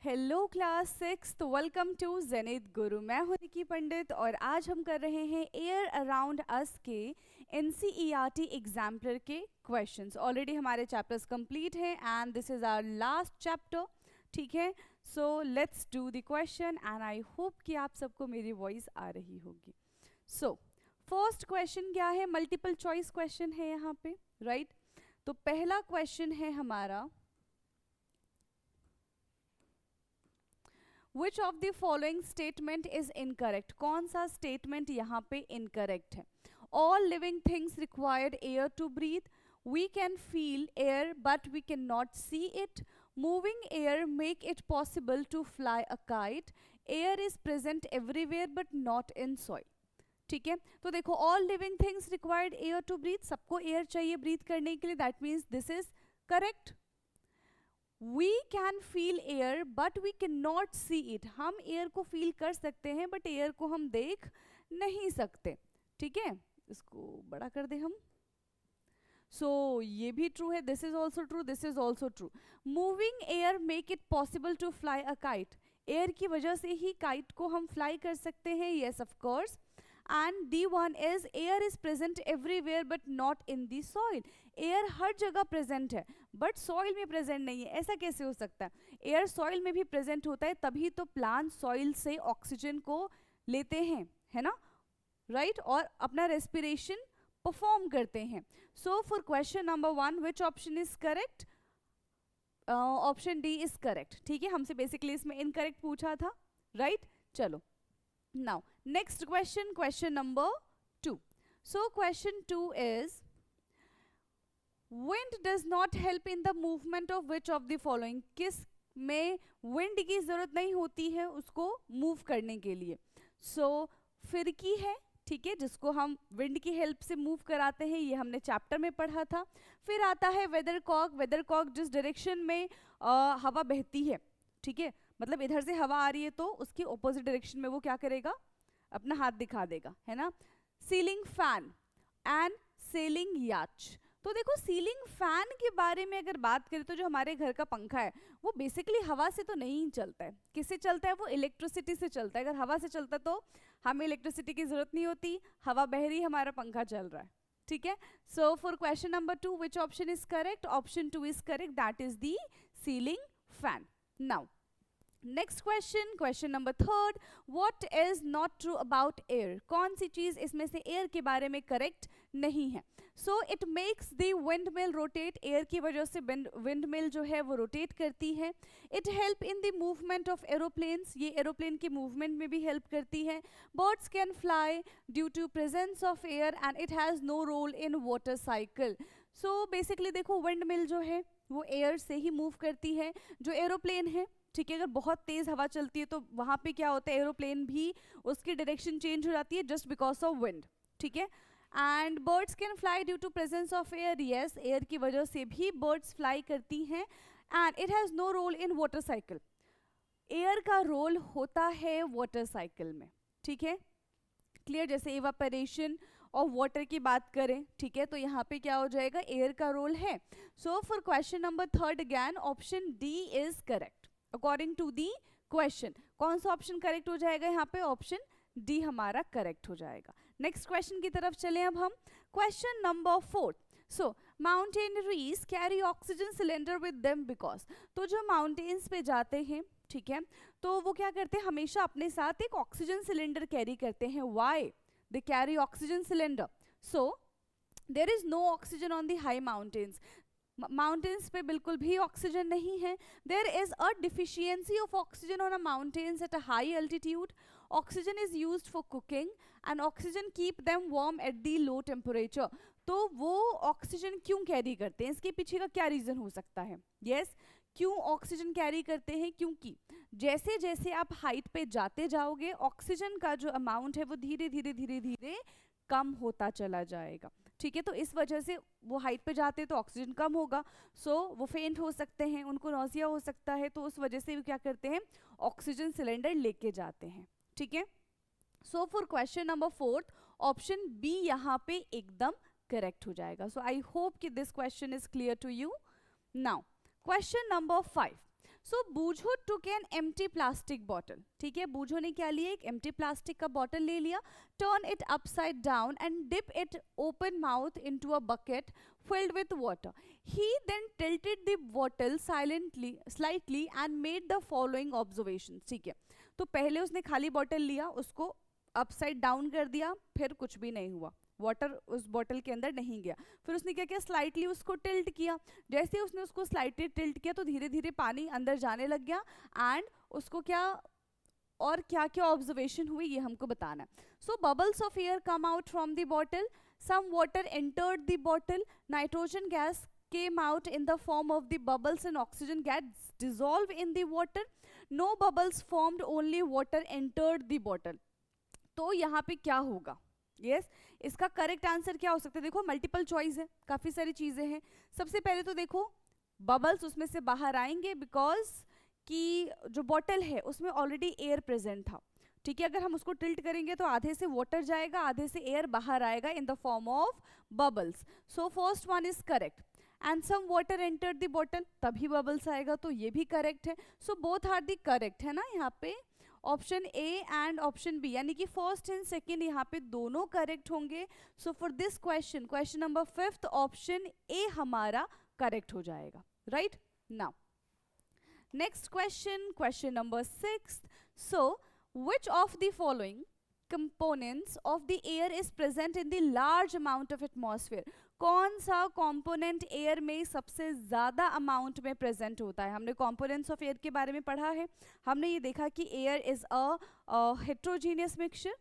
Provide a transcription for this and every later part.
Hello class six, तो welcome to zenith गुरु। मैं हूं निकी पंडित और आज हम कर रहे हैं एयर अराउंड अस के एनसीईआरटी एग्जाम्पलर के क्वेश्चंस। ऑलरेडी हमारे चैप्टर्स कंप्लीट हैं and this is our last chapter. ठीक है, so let's do the question and I hope कि आप सबको मेरी वॉइस आ रही होगी। सो फर्स्ट क्वेश्चन क्या है? मल्टीपल चॉइस क्वेश्चन है यहाँ पे, राइट? तो पहला क्वेश्चन है हमारा, Which of the following statement is incorrect? कौन सा statement यहाँ पे incorrect है? All living things required air to breathe. We can feel air but we cannot see it. Moving air make it possible to fly a kite. Air is present everywhere but not in soil. ठीक है, तो देखो all living things required air to breathe. सबको air चाहिए breathe करने के लिए. That means this is correct. We can feel air but we cannot see it. हम एयर को फील कर सकते हैं बट एयर को हम देख नहीं सकते. ठीक है, इसको बड़ा कर दे हम. सो ये भी ट्रू है, this is also true, this is also true. Moving air make it possible to fly a kite. Air की वजह से ही काइट को हम फ्लाई कर सकते हैं. Yes of course. And D1 is air is present everywhere but not in the soil. Air हर जगह प्रेजेंट है बट सॉइल में प्रेजेंट नहीं है. ऐसा कैसे हो सकता है? एयर सॉइल में भी प्रेजेंट होता है, तभी तो प्लांट सॉइल से ऑक्सीजन को लेते हैं, है ना, राइट? और अपना रेस्पिरेशन परफॉर्म करते हैं. सो for question number 1, which option is correct? Option D is correct. ठीक है, हमसे बेसिकली इसमें इनकरेक्ट पूछा था, राइट? चलो, now next question number 2. So question 2 is, wind does not help in the movement of which of the following? किस में wind की जरूरत नहीं होती है उसको मूव करने के लिए? So फिरकी है, ठीक है, जिसको हम विंड की हेल्प से मूव कराते हैं, ये हमने चैप्टर में पढ़ा था. फिर आता है वेदरकॉक. वेदरकॉक जिस डायरेक्शन में हवा बहती है, ठीक है, मतलब इधर से हवा आ रही है तो उसकी ऑपोजिट डायरेक्शन में वो क्या करेगा? अपना हाथ दिखा देगा, है ना. सीलिंग फैन एंड सेलिंग याच. तो देखो, सीलिंग फैन के बारे में अगर बात करें तो जो हमारे घर का पंखा है वो बेसिकली हवा से तो नहीं चलता है. किससे चलता है? वो इलेक्ट्रिसिटी से चलता है. अगर हवा से चलता तो हमें इलेक्ट्रिसिटी की जरूरत नहीं होती. हवा बह रही, हमारा पंखा चल रहा है. ठीक है, so for question number 2, which option is correct? Option 2 is correct, that is the ceiling fan. Now next question, question number 3, what is not true about air? कौन सी चीज इसमें से एयर के बारे में करेक्ट नहीं है? So it makes the wind mill rotate. Air की वजह से विंड मिल जो है वो रोटेट करती है. It help in the movement of aeroplanes. ये एरोप्लेन के मूवमेंट में भी हेल्प करती है. Birds can fly due to presence of air and it has no role in water cycle. So basically देखो, विंड मिल जो है वो एयर से ही मूव करती है. जो एरोप्लेन है, ठीक है, अगर बहुत तेज हवा चलती है तो वहां पे क्या होता है? एरोप्लेन भी उसकी डायरेक्शन चेंज हो जाती है जस्ट बिकॉज ऑफ विंड. ठीक है, and birds can fly due to presence of air. Yes, air की वजह से भी बर्ड्स फ्लाई करती हैं. And it has no role in water cycle. Air का रोल होता है वाटर साइकिल में. ठीक है, क्लियर? जैसे इवापोरेशन और वाटर की बात करें, ठीक है, तो यहाँ पे क्या हो जाएगा? एयर का रोल है. So for question number 3 again option D is correct according to the question. कौन सा ऑप्शन करेक्ट हो जाएगा यहाँ पे? ऑप्शन डी हमारा करेक्ट हो जाएगा. नेक्स्ट क्वेश्चन की तरफ चलें अब हम. Question number 4. So mountaineers carry oxygen cylinder with them because. तो जो माउंटेन्स पे जाते हैं, ठीक है, तो वो क्या करते हैं? हमेशा अपने साथ एक ऑक्सीजन सिलेंडर कैरी करते हैं. Why they carry oxygen cylinder? So there is no oxygen on the high mountains. Mountains पे बिल्कुल भी ऑक्सीजन नहीं है. There is a deficiency of oxygen on a mountains at a high altitude. Oxygen is used for cooking and oxygen keep them warm at the low temperature. तो वो oxygen क्यों carry करते हैं? इसके पीछे का क्या रीजन हो सकता है? यस, क्यों ऑक्सीजन कैरी करते हैं? क्योंकि जैसे जैसे आप हाइट पे जाते जाओगे ऑक्सीजन का जो अमाउंट है वो धीरे धीरे धीरे धीरे कम होता चला जाएगा. ठीक है, तो इस वजह से वो हाइट पे जाते हैं तो ऑक्सीजन कम होगा. सो वो फेंट हो सकते हैं, उनको नौसिया हो सकता है, तो उस वजह से वो क्या करते हैं? ऑक्सीजन सिलेंडर लेके जाते हैं. ठीक है, so for question number 4 option B यहाँ पे एकदम करेक्ट हो जाएगा. सो आई होप कि this question is clear to you. Now question number 5. So Boojho took an empty plastic bottle, ठीक है, बूझो ने क्या लिया, एक एम्प्टी प्लास्टिक का बॉटल ले लिया, turn it upside down and dip it open mouth into a bucket filled with water. He then tilted the bottle slightly and made the following observations. ठीक है, तो पहले उसने खाली बॉटल लिया, उसको अपसाइड डाउन कर दिया, फिर कुछ भी नहीं हुआ, वाटर उस बॉटल के अंदर नहीं गया। फिर उसने क्या किया, स्लाइटली उसको टिल्ट किया, जैसे उसने उसको स्लाइटली टिल्ट किया तो धीरे धीरे पानी अंदर जाने लग गया, एंड उसको क्या और क्या क्या ऑब्जर्वेशन हुई ये हमको बताना है। So bubbles of air come out from the bottle, some water entered the bottle, nitrogen gas came out in the form of the bubbles and oxygen gas dissolved in the water, no bubbles formed, only water entered the bottle. तो यहाँ पे क्या होगा, yes इसका correct answer क्या हो सकता है, देखो मल्टीपल चॉइस है, काफी सारी चीजें हैं। सबसे पहले तो देखो बबल्स उसमें से बाहर आएंगे बिकॉज कि जो बॉटल है उसमें ऑलरेडी एयर प्रेजेंट था, ठीक है, अगर हम उसको टिल्ट करेंगे तो आधे से वाटर जाएगा, आधे से एयर बाहर आएगा in the form of bubbles. So first one is correct, and some water entered the bottle, तभी बबल्स आएगा, तो ये भी करेक्ट है। So both are the correct है ना यहाँ पे, option A and option B, यानी कि फर्स्ट एंड सेकेंड यहाँ पे दोनों करेक्ट होंगे। So for this question, question number 5 option A हमारा करेक्ट हो जाएगा, right. Now next question, question number 6, so which of the following components of the air is present in the large amount of atmosphere, कौन सा component air में सबसे ज़्यादा amount में present होता है। हमने components of air के बारे में पढ़ा है, हमने ये देखा कि air is a heterogeneous mixture,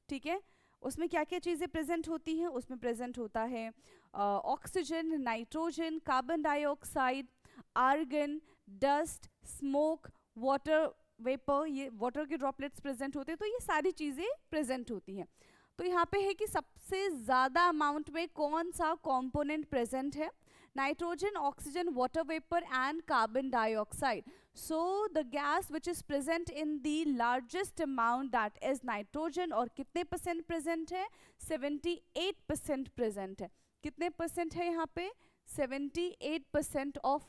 ठीक है, उसमें क्या क्या चीज़ें present होती हैं, उसमें present होता है oxygen, nitrogen, carbon dioxide, argon, dust, smoke, water vapour, ये वाटर के ड्रॉपलेट्स प्रेजेंट होते हैं, तो ये सारी चीज़ें प्रेजेंट होती हैं। तो यहाँ पे है कि सबसे ज़्यादा अमाउंट में कौन सा कंपोनेंट प्रेजेंट है, nitrogen, oxygen, water vapour and carbon dioxide. So the gas which is present in the largest amount that is nitrogen, और कितने परसेंट प्रेजेंट है, 78% प्रेजेंट है। कितने परसेंट है यहाँ पे, 78% of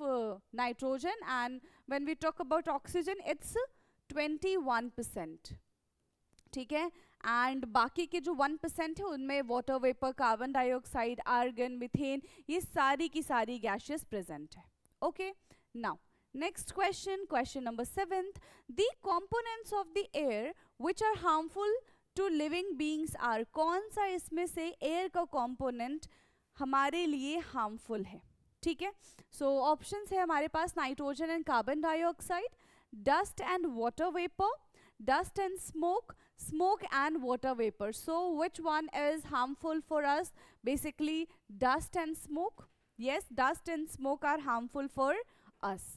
nitrogen, and when we talk about oxygen it's 21%, ठीक है, एंड बाकी के जो 1% है उनमें water vapour, carbon dioxide, argon, methane, ये सारी की सारी गैसेस प्रेजेंट है। Okay, now next question, question number 7, the components of the air which are harmful to living beings are, कौन सा इसमें से एयर का कंपोनेंट हमारे लिए हार्मफुल है, ठीक है। सो ऑप्शंस है हमारे पास, nitrogen and carbon dioxide, dust and water vapour, dust and smoke, smoke and water vapor. So which one is harmful for us? Basically dust and smoke. Yes, dust and smoke are harmful for us.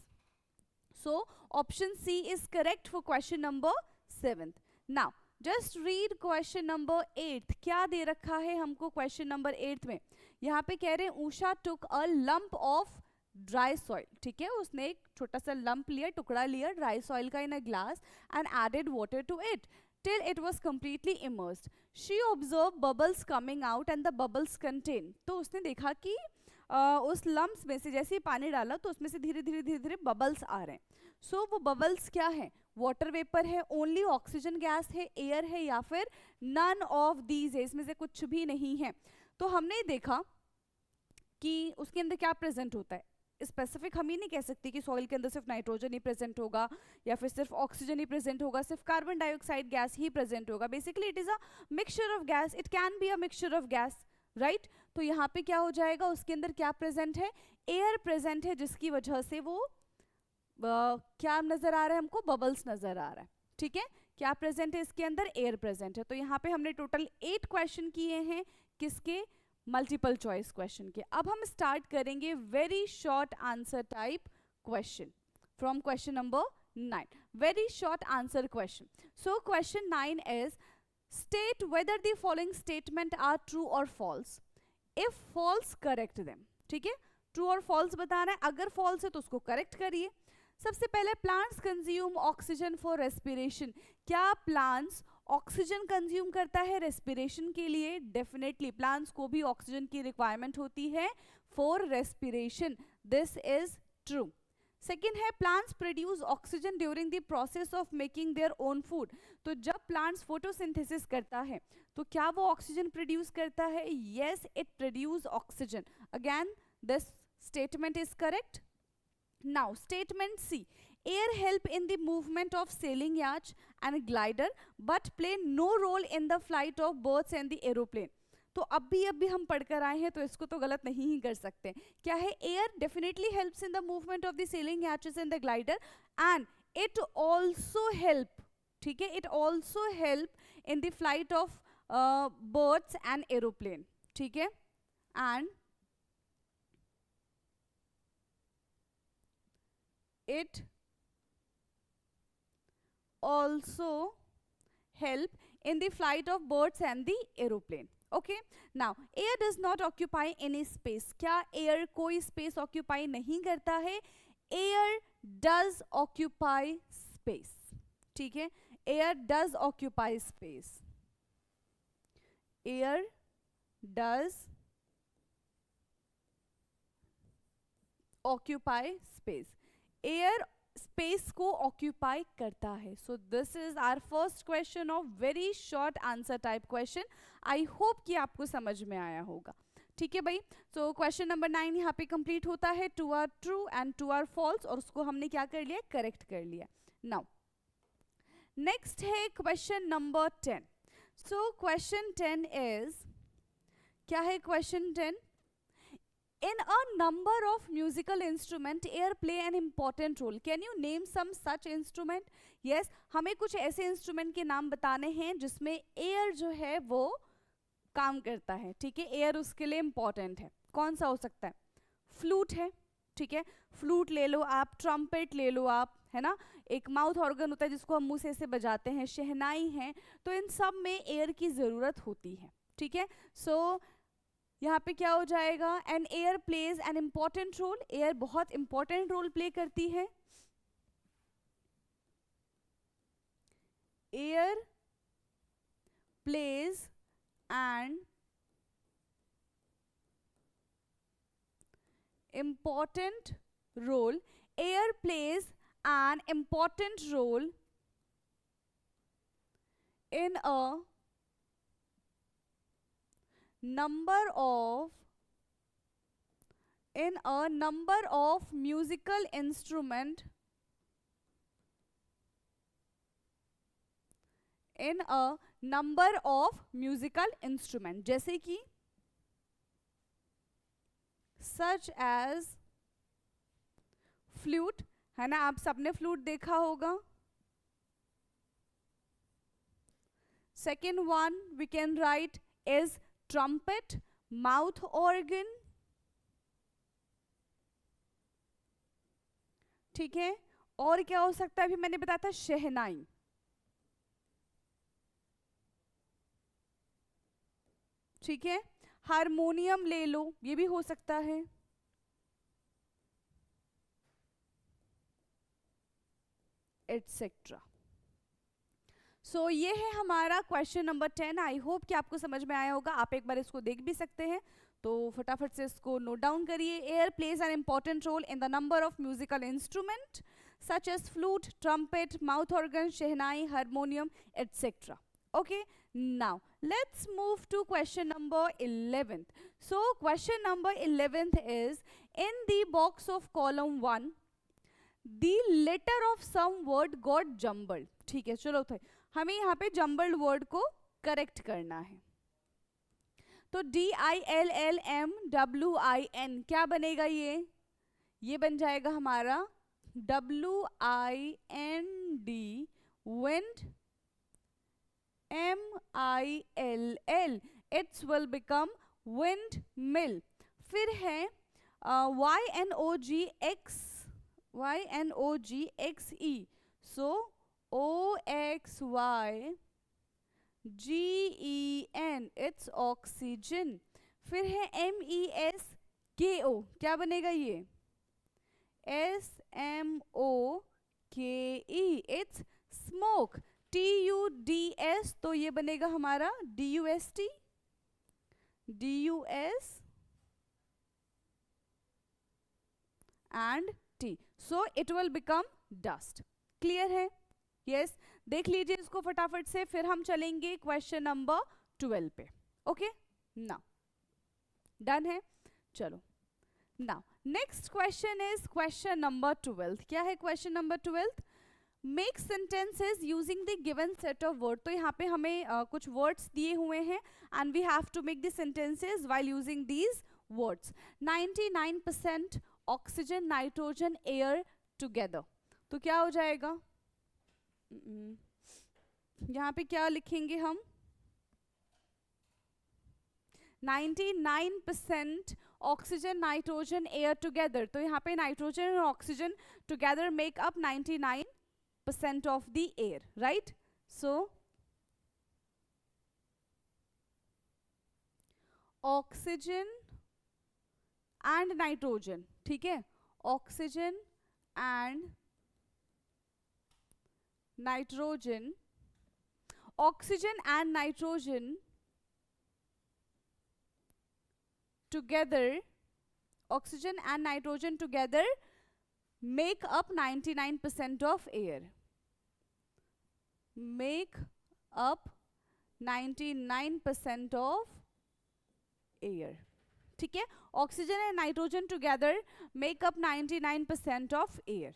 So option C is correct for question number 7. Now just read question number 8. क्या दे रखा है हमको question number 8 में, यहाँ पे कह रहे हैं Usha took a lump of dry soil, ठीक है, उसने एक छोटा सा लंप लिया, टुकड़ा लिया ड्राई सॉइल का in a glass and added water to it till it was completely immersed. She observed bubbles coming out and the bubbles contain. तो उसने देखा कि उस लम्प्स में से जैसे ही पानी डाला तो उसमें से धीरे धीरे बबल्स आ रहे हैं। सो वो बबल्स क्या है, वाटर वेपर है, ओनली ऑक्सीजन गैस है, एयर है, या फिर नन ऑफ दीज है, इसमें से कुछ भी नहीं है। तो हमने देखा कि उसके अंदर क्या प्रेजेंट होता है, स्पेसिफिक हम ही नहीं कह सकते कि सॉइल के अंदर सिर्फ नाइट्रोजन ही प्रेजेंट होगा या फिर सिर्फ ऑक्सीजन ही प्रेजेंट होगा, सिर्फ कार्बन डाइऑक्साइड गैस ही प्रेजेंट होगा। Basically it is a mixture of gas, it can be a mixture of gas, right. तो यहाँ पे क्या हो जाएगा, उसके अंदर क्या प्रेजेंट है, एयर प्रेजेंट है, जिसकी वजह से वो क्या नजर आ रहा है हमको, बबल्स नजर आ रहा है, ठीक है। क्या प्रेजेंट है इसके अंदर, एयर प्रेजेंट है। तो यहाँ पे हमने टोटल 8 क्वेश्चन किए हैं, किसके, मल्टीपल चॉइस क्वेश्चन के। अब हम स्टार्ट करेंगे very short answer type question from question number 9, very short answer question. So question 9 is state whether the following statement are true or false, if false correct them, ठीक है, true or false बताना है, अगर false है तो उसको correct करिए। सबसे पहले plants consume oxygen for respiration, क्या प्लांट्स ऑक्सीजन कंज्यूम करता है रेस्पिरेशन के लिए, डेफिनेटली प्लांट्स को भी ऑक्सीजन की रिक्वायरमेंट होती है for respiration, this is true. Second है plants produce oxygen during the process of making their own food. तो जब प्लांट्स फोटोसिंथेसिस करता है तो क्या वो ऑक्सीजन प्रोड्यूस करता है? Yes, it produce oxygen. Again this statement is correct. Now statement C, air help in the movement of sailing yacht and glider but play no role in the flight of birds and the aeroplane. तो अभी हम पढ़कर आए हैं तो इसको तो गलत नहीं ही कर सकते। क्या है? Air definitely helps in the movement of the sailing याचेस and the glider and it also help, ठीक है, it also help in the flight of birds and aeroplane, ठीक है, and it also help in the flight of birds and the aeroplane. Okay, now air does not occupy any space. क्या air कोई space occupy नहीं करता है? Air does occupy space, ठीक है, air does occupy space, air does occupy space, air space को occupy करता है। So this is our first question of very short answer type question. I hope कि आपको समझ में आया होगा, ठीक है भाई। सो क्वेश्चन नंबर 9 यहाँ पे कंप्लीट होता है, 2 are true and 2 are false, और उसको हमने क्या कर लिया? करेक्ट कर लिया। नाउ नेक्स्ट है question number 10। So question 10 is, क्या है question 10? In a number of musical instrument, air play an important role. Can you name some such instrument? Yes, हमें कुछ ऐसे इंस्ट्रूमेंट के नाम बताने हैं जिसमें एयर जो है वो काम करता है, ठीक है, एयर उसके लिए इम्पॉर्टेंट है। कौन सा हो सकता है? फ्लूट है, ठीक है, फ्लूट ले लो आप, ट्रम्पेट ले लो आप, है ना, एक माउथ ऑर्गन होता है जिसको हम मुंह से ऐसे बजाते हैं, शहनाई है, तो इन सब में एयर की ज़रूरत होती है, ठीक है। सो यहाँ पे क्या हो जाएगा? An air plays an important role, air बहुत इंपॉर्टेंट रोल प्ले करती है। Air plays and important role, air plays an important role in a number of musical instrument जैसे कि such as फ्लूट, है ना, आप सबने फ्लूट देखा होगा। Second one we can write is trumpet, mouth organ, ठीक है। और क्या हो सकता है? अभी मैंने बताया था शहनाई, ठीक है, हारमोनियम ले लो, ये भी हो सकता है, एटसेट्रा। सो ये है हमारा क्वेश्चन नंबर 10। आई होप कि आपको समझ में आया होगा। आप एक बार इसको देख भी सकते हैं, तो फटाफट से इसको नोट डाउन करिए। Air plays an important role in the number of musical instrument such as flute, trumpet, mouth organ, shehnai, harmonium, etcetera. Okay, now let's move to question number 11th. So question number 11th is, in the box of column 1 the letter of some word got jumbled. ठीक है, चलो तो हमें यहाँ पे jumbled word को correct करना है। तो DILLMWIN क्या बनेगा? ये बन जाएगा हमारा WIND, wind, MILL, it will become windmill। फिर है YNOGXE, so OXYGEN, it's oxygen। फिर है MESKO, क्या बनेगा ये? SMOKE, it's smoke। TUDS, तो ये बनेगा हमारा DUST, DUS and 50, so it will become dust. Clear है? यस, देख लीजिए इसको फटाफट से, फिर हम चलेंगे क्वेश्चन नंबर 12 पे. ओके, नाउ डन है. चलो now next question is question number 12. क्या है question number 12? Make sentences using the given set of word. तो यहाँ पे हमें कुछ वर्ड्स दिए हुए हैं and we have to make the sentences while using these words. 99% oxygen, nitrogen, air together. तो क्या हो जाएगा? यहाँ पे क्या लिखेंगे हम? 99% ऑक्सीजन, नाइट्रोजन, एयर टुगेदर. तो यहाँ पे नाइट्रोजन और oxygen together make up 99% of the air, right? So oxygen and nitrogen, ठीक है? Oxygen and nitrogen, oxygen and nitrogen together, oxygen and nitrogen together make up 99% of air. Make up 99% of air. ठीक है? Oxygen and nitrogen together make up 99% of air.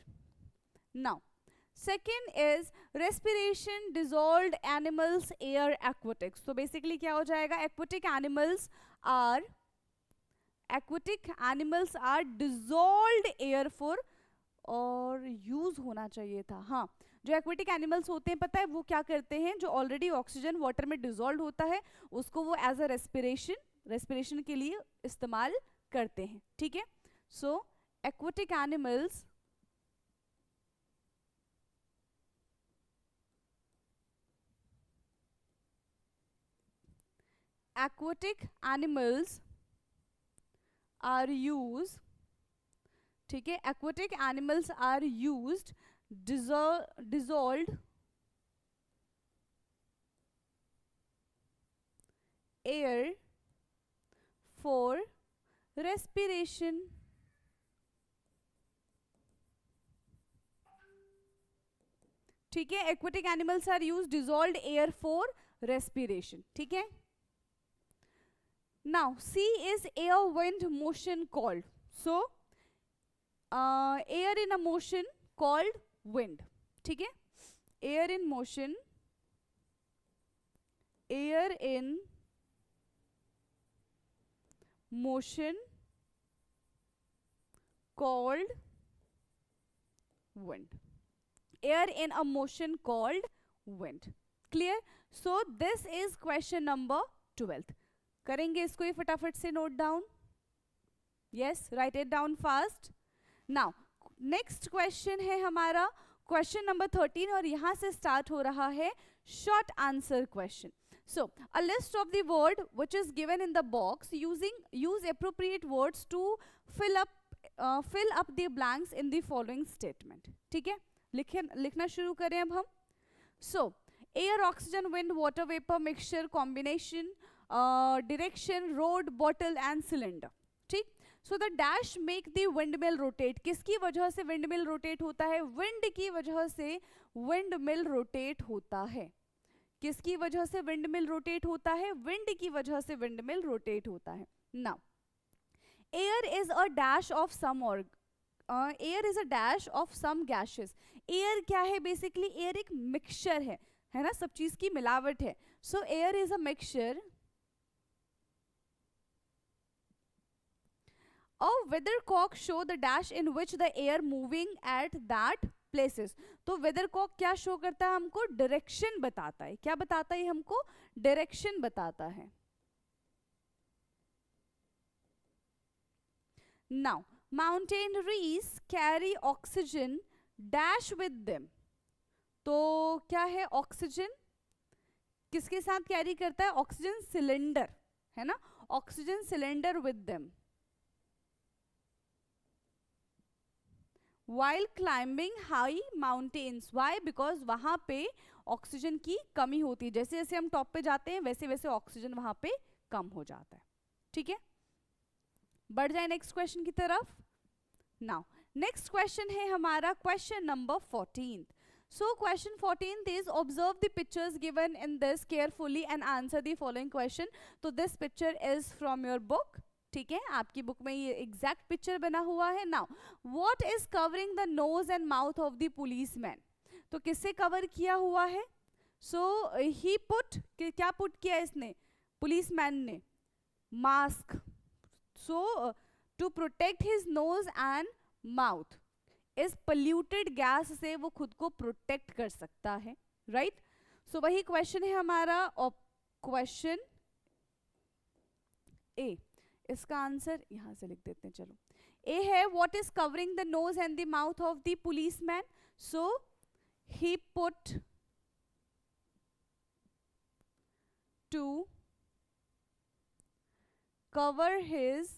Now, second is respiration, dissolved animals, air, aquatics. So basically क्या हो जाएगा? Aquatic animals are dissolved air for, और use होना चाहिए था. हाँ, जो एक्वेटिक एनिमल्स होते हैं पता है वो क्या करते हैं? जो ऑलरेडी ऑक्सीजन वाटर में डिजोल्व होता है उसको वो एज अ रेस्पिरेशन के लिए इस्तेमाल करते हैं. ठीक है? So aquatic animals are use, ठीक है? Aquatic animals are used dissolved air for respiration. ठीक है? Aquatic animals are used dissolved air for respiration. ठीक है? Now C is air, wind, motion called. So air in a motion called wind. ठीक है? Air in motion called wind. Air in a motion called wind. Clear? So this is question number 12. करेंगे इसको ये फटाफट से note down. Yes, write it down fast. Now next question है हमारा question number 13 और यहां से स्टार्ट हो रहा है short answer question. So a list of the word which is given in the box, use appropriate words to fill up the blanks in the following statement. ठीक है? लिखना शुरू करें अब हम. So air, oxygen, wind, water vapour, mixture, combination, direction, road, bottle and cylinder. ठीक? So the dash make the windmill rotate. किसकी वजह से विंडमिल रोटेट होता है? विंड की वजह से विंडमिल रोटेट होता है. किसकी वजह से विंडमिल रोटेट होता है? विंड की वजह से विंडमिल रोटेट होता है. Now air is a dash of some air is a dash of some gases. Air क्या है? बेसिकली एयर एक मिक्सचर है ना? सब चीज की मिलावट है. So air is a mixture. A weathercock show the dash in which the air moving at that places. तो weathercock क्या शो करता है हमको? डायरेक्शन बताता है. क्या बताता है हमको? डायरेक्शन बताता है. Now mountaineers carry oxygen dash with them. तो क्या है? ऑक्सीजन किसके साथ कैरी करता है? ऑक्सीजन सिलेंडर, है ना? Oxygen cylinder with them while climbing high mountains. Why? Because वहां पे ऑक्सीजन की कमी होती है. जैसे जैसे हम टॉप पे जाते हैं वैसे वैसे ऑक्सीजन वहां पे कम हो जाता है. ठीक है? बढ़ जाए नेक्स्ट क्वेश्चन की तरफ. नाउ नेक्स्ट क्वेश्चन है हमारा question number 14. So question 14th is observe the pictures given in this carefully and answer the following question. तो this picture is from your book. ठीक है, आपकी बुक में ये एग्जैक्ट पिक्चर बना हुआ है. Now what is covering the nose and mouth of the policeman. तो किससे कवर किया हुआ है? सो ही पुट, क्या पुट किया इसने, पुलिसमैन ने? Mask. So to protect his nose and mouth. इस पोल्यूटेड गैस से वो खुद को प्रोटेक्ट कर सकता है, राइट? सो वही क्वेश्चन है हमारा क्वेश्चन ए. इसका आंसर यहां से लिख देते हैं. चलो, ए है what is covering the nose and the mouth of the policeman. So he put to cover his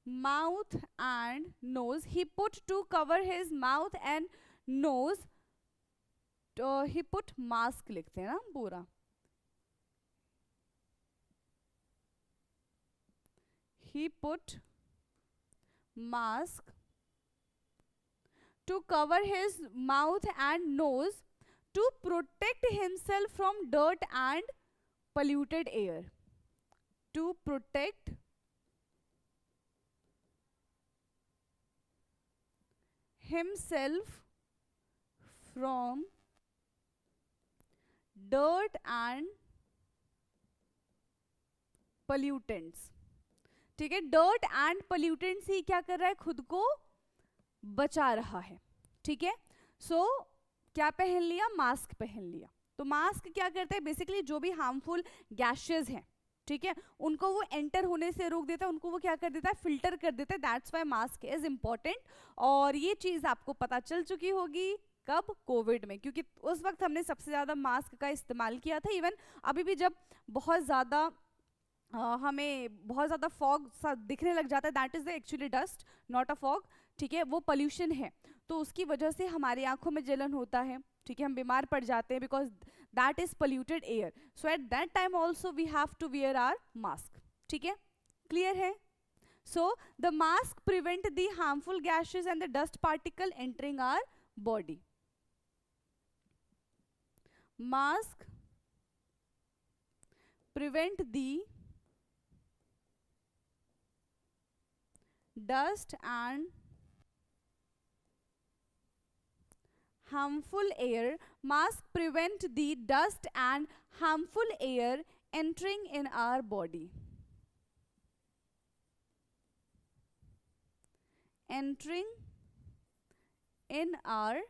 mouth and nose. He put to cover his mouth and nose. He put mask लिखते हैं ना पूरा. He put mask to cover his mouth and nose to protect himself from dirt and polluted air. To protect himself from dirt and pollutants. ठीक है, dirt and pollutants ही क्या कर रहा है, खुद को बचा रहा है. ठीक है, सो क्या पहन लिया, मास्क पहन लिया. तो मास्क क्या करता है, बेसिकली जो भी हार्मफुल गैसेस हैं, ठीक है, उनको वो एंटर होने से रोक देता है, उनको वो क्या कर देता है, फिल्टर कर देता है. That's Y mask is important. और ये चीज आपको पता चल चुकी होगी कब, कोविड में, क्योंकि उस वक्त हमने सबसे ज्यादा मास्क का इस्तेमाल किया था. इवन अभी भी जब बहुत ज्यादा हमें बहुत ज़्यादा फॉग सा दिखने लग जाता है, that is the actually dust, not a fog. ठीक है, वो पोल्यूशन है, तो उसकी वजह से हमारी आंखों में जलन होता है. ठीक है, हम बीमार पड़ जाते हैं because that is polluted air. So at that time also we have to wear our mask. ठीक है, क्लियर है? So the mask prevent the harmful gases and the dust particle entering our body. Mask prevent the dust and harmful air. Mask prevent the dust and harmful air entering in our body. Entering in our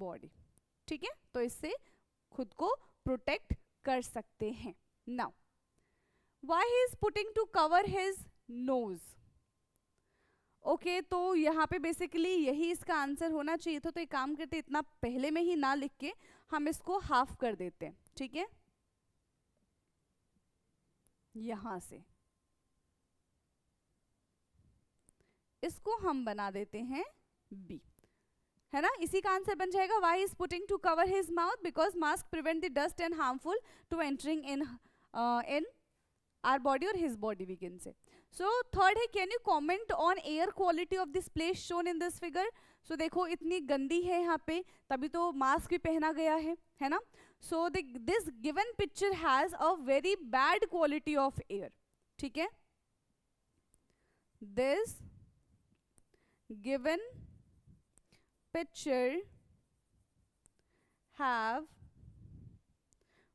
body. ठीक है, तो इससे खुद को protect कर सकते हैं. Now why he is putting to cover his nose. Okay, तो यहाँ पे बेसिकली यही इसका आंसर होना चाहिए था. तो एक काम करते, इतना पहले में ही ना लिख के हम इसको हाफ कर देते हैं. ठीक है, यहां से इसको हम बना देते हैं बी, है ना. इसी का आंसर बन जाएगा why is putting to cover his mouth because mask prevent the dust and harmful to entering in our body or his body we can say. So third है, can you comment on air quality of this place shown in this figure. So देखो इतनी गंदी है यहाँ पे, तभी तो mask भी पहना गया है ना. So this given picture has a very bad quality of air. ठीक है, this given picture have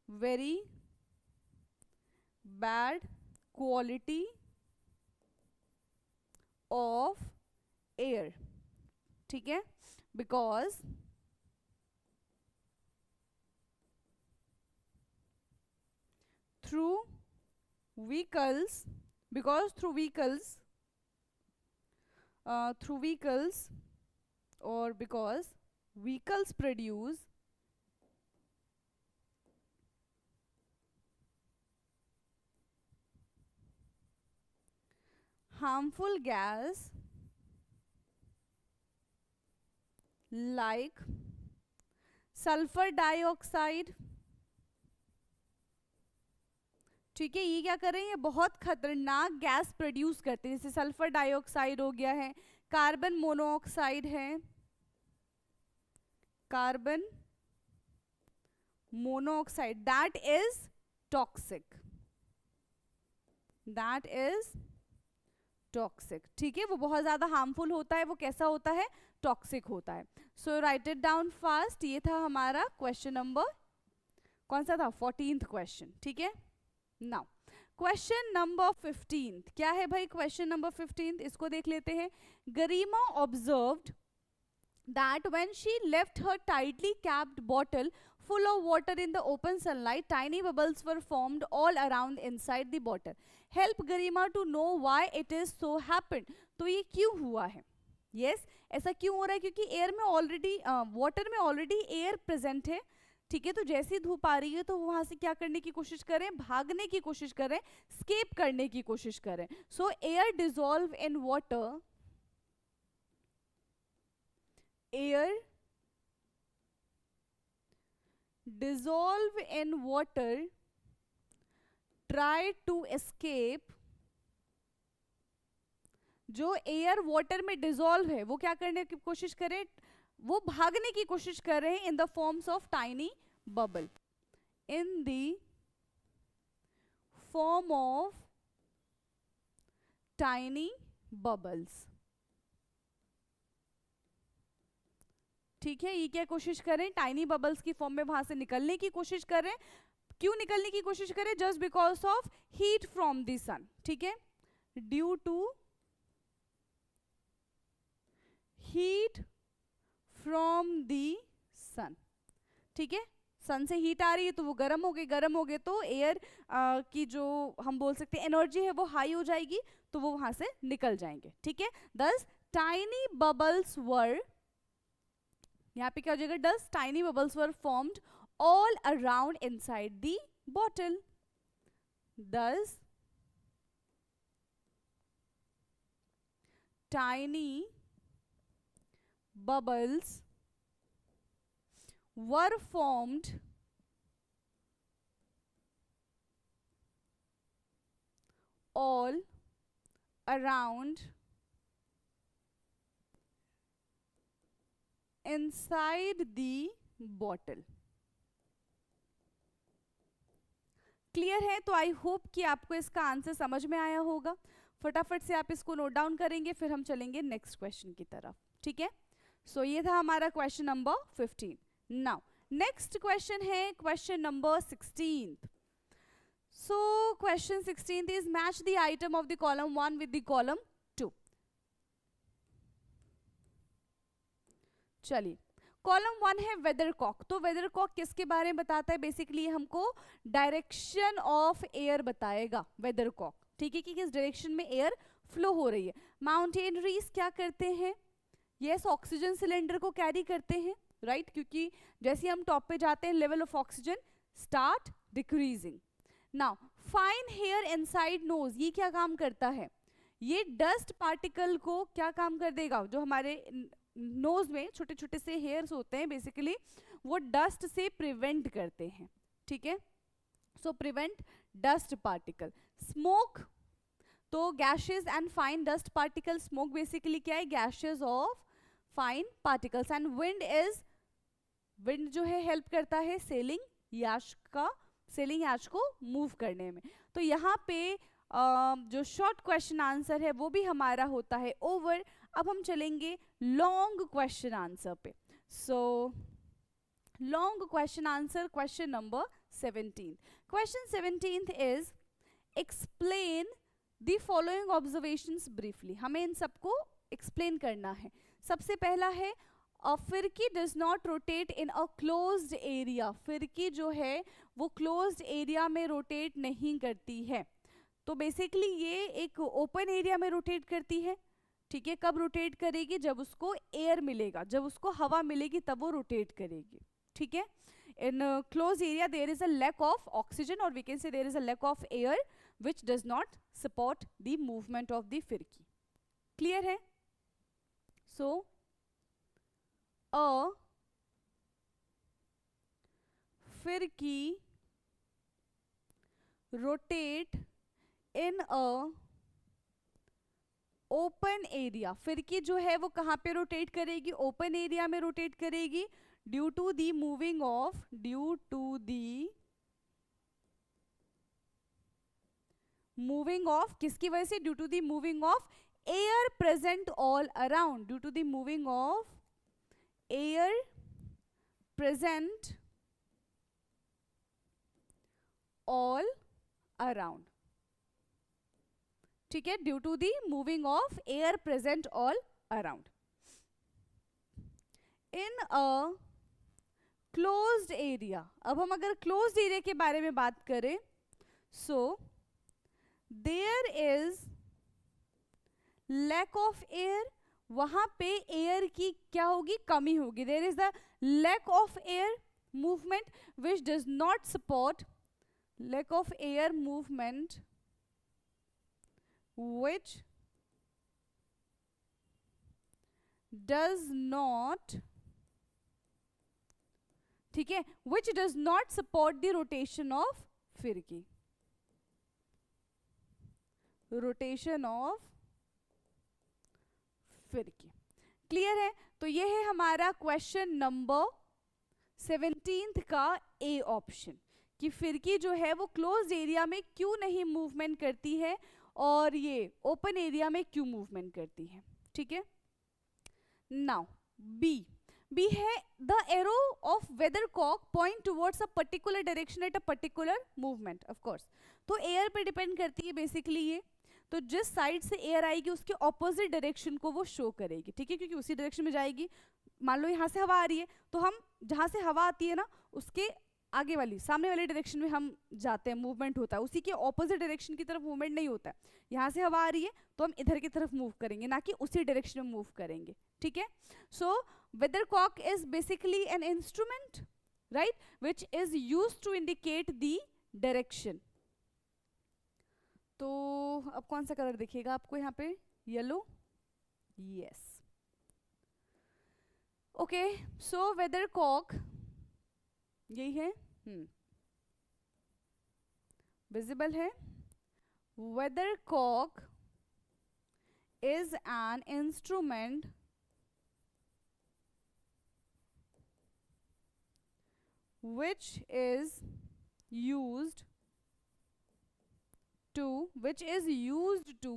very bad quality of air. ठीक है, because through vehicles or because vehicles produce harmful gas like sulfur dioxide. ठीक है, ये क्या कर रहे हैं, ये बहुत खतरनाक गैस प्रोड्यूस करते हैं, जैसे सल्फर डाइऑक्साइड हो गया है, कार्बन मोनोऑक्साइड है, carbon monoxide, that is toxic, that is toxic. ठीक है, वो बहुत ज्यादा हार्मफुल होता है, वो कैसा होता है, टॉक्सिक होता है। सो राइट इट डाउन फास्ट। ये था हमारा क्वेश्चन नंबर, कौन सा था, 14th क्वेश्चन। ठीक है, नाउ क्वेश्चन नंबर 15 क्या है भाई, क्वेश्चन नंबर 15 इसको देख लेते हैं। गरिमा observed that when she left her tightly capped bottle full of water in the open sunlight, tiny bubbles were formed all around inside the bottle. Help Garima to know why it is so happened. तो ये क्यों हुआ है, yes, ऐसा क्यों हो रहा है, क्योंकि एयर में ऑलरेडी वाटर में ऑलरेडी एयर प्रेजेंट है। ठीक है, तो जैसे ही धूप आ रही है तो वहां से क्या करने की कोशिश करें, भागने की कोशिश करें, स्केप करने की कोशिश करें। सो air dissolve in water, air dissolve in water, try to escape। जो एयर वाटर में डिजोल्व है वो क्या करने की कोशिश करें, वो भागने की कोशिश कर रहे हैं in the forms of tiny bubble, in the form of tiny bubbles. ठीक है, ये क्या कोशिश करें, टाइनी बबल्स की फॉर्म में वहां से निकलने की कोशिश करें। क्यों निकलने की कोशिश करें, just because of heat from the sun. ठीक है, due to heat from the sun. ठीक है, सन से हीट आ रही है तो वो गर्म हो गए, गर्म हो गए तो एयर की जो हम बोल सकते हैं एनर्जी है वो हाई हो जाएगी, तो वो वहां से निकल जाएंगे। ठीक है, दस टाइनी बबल्स वर, यहाँ पे क्या हो जाएगा, dust tiny bubbles were formed all around inside the bottle. Thus tiny bubbles were formed all around inside the bottle। Clear है, तो आई होप कि आपको इसका आंसर समझ में आया होगा। फटाफट से आप इसको नोट डाउन करेंगे, फिर हम चलेंगे नेक्स्ट क्वेश्चन की तरफ। ठीक है, सो ये था हमारा question number 15। Now next question है question number 16। So question 16 is match the item of the column 1 with the column 2। चलिए, कॉलम 1 है वेदरकॉक। तो वेदरकॉक किसके बारे में बताता है, बेसिकली हमको डायरेक्शन ऑफ एयर बताएगा वेदरकॉक। ठीक है, कि किस डायरेक्शन में एयर फ्लो हो रही है। माउंटेनरीज क्या करते हैं, यस, ऑक्सीजन सिलेंडर को कैरी करते हैं, राइट, क्योंकि जैसे हम टॉप पे जाते हैं level of oxygen start decreasing. Now fine hair inside nose, ये क्या काम करता है, ये डस्ट पार्टिकल को क्या काम कर देगा, जो हमारे नोज में छोटे छोटे से हेयर्स होते हैं बेसिकली, वो डस्ट से प्रिवेंट करते हैं। ठीक है, सो प्रिवेंट डस्ट पार्टिकल। स्मोक, तो gases and fine dust particle, smoke basically क्या है, gases of fine particles. And wind is, wind जो है हेल्प करता है सेलिंग याश का, सेलिंग याश को मूव करने में। तो यहाँ पे जो शॉर्ट क्वेश्चन आंसर है वो भी हमारा होता है ओवर। अब हम चलेंगे लॉन्ग क्वेश्चन आंसर पे। So long question answer, question number 17। Question 17 is explain the following observations briefly. हमें इन सबको एक्सप्लेन करना है। सबसे पहला है फिरकी does not rotate in a closed area. फिरकी जो है वो क्लोज्ड एरिया में रोटेट नहीं करती है। तो बेसिकली ये एक ओपन एरिया में रोटेट करती है। ठीक है, कब रोटेट करेगी, जब उसको एयर मिलेगा, जब उसको हवा मिलेगी तब वो रोटेट करेगी। ठीक है, in close area there is a lack of oxygen, or we can say there is a lack of air which does not support the movement of the firki. Clear है, so a firki rotate in a open area, फिरकी जो है वो कहाँ पे rotate करेगी, open area में rotate करेगी, due to the moving of, due to the moving of, किसकी वजह से, due to the moving of air present all around, due to the moving of air present all around, ठीक है, due to the moving of air present all around in a closed area. अब हम अगर closed area के बारे में बात करें, so there is lack of air, वहां पे एयर की क्या होगी, कमी होगी, there is the lack of air movement which does not support, lack of air movement which does not, ठीक है, which does not support the rotation of फिरकी, रोटेशन ऑफ फिरकी। क्लियर है? तो ये है हमारा क्वेश्चन नंबर 17 का ए ऑप्शन, कि फिरकी जो है वो क्लोज्ड एरिया में क्यों नहीं मूवमेंट करती है और ये ओपन एरिया में क्यों मूवमेंट करती है, ठीक है। नाउ बी, बी है the arrow of weathercock point towards a particular direction at a particular movement, of course तो एयर पे डिपेंड करती है बेसिकली ये, तो जिस साइड से एयर आएगी उसके ऑपोजिट डायरेक्शन को वो शो करेगी, ठीक है, क्योंकि उसी डायरेक्शन में जाएगी। मान लो यहाँ से हवा आ रही है, तो हम जहाँ से हवा आती है ना उसके आगे वाली सामने वाली डायरेक्शन में हम जाते हैं, मूवमेंट होता है, उसी के ऑपोजिट डायरेक्शन की तरफ मूवमेंट नहीं होता है। यहाँ से हवा आ रही है तो हम इधर की तरफ मूव करेंगे, ना कि उसी डायरेक्शन में मूव करेंगे, ठीक है। So weathercock is basically an instrument, right, which is used to indicate the direction. तो अब कौन सा कलर दिखेगा आपको यहाँ पे, yellow, yes, okay. So weathercock यही है, विजिबल है। Weathercock is an instrument which is used to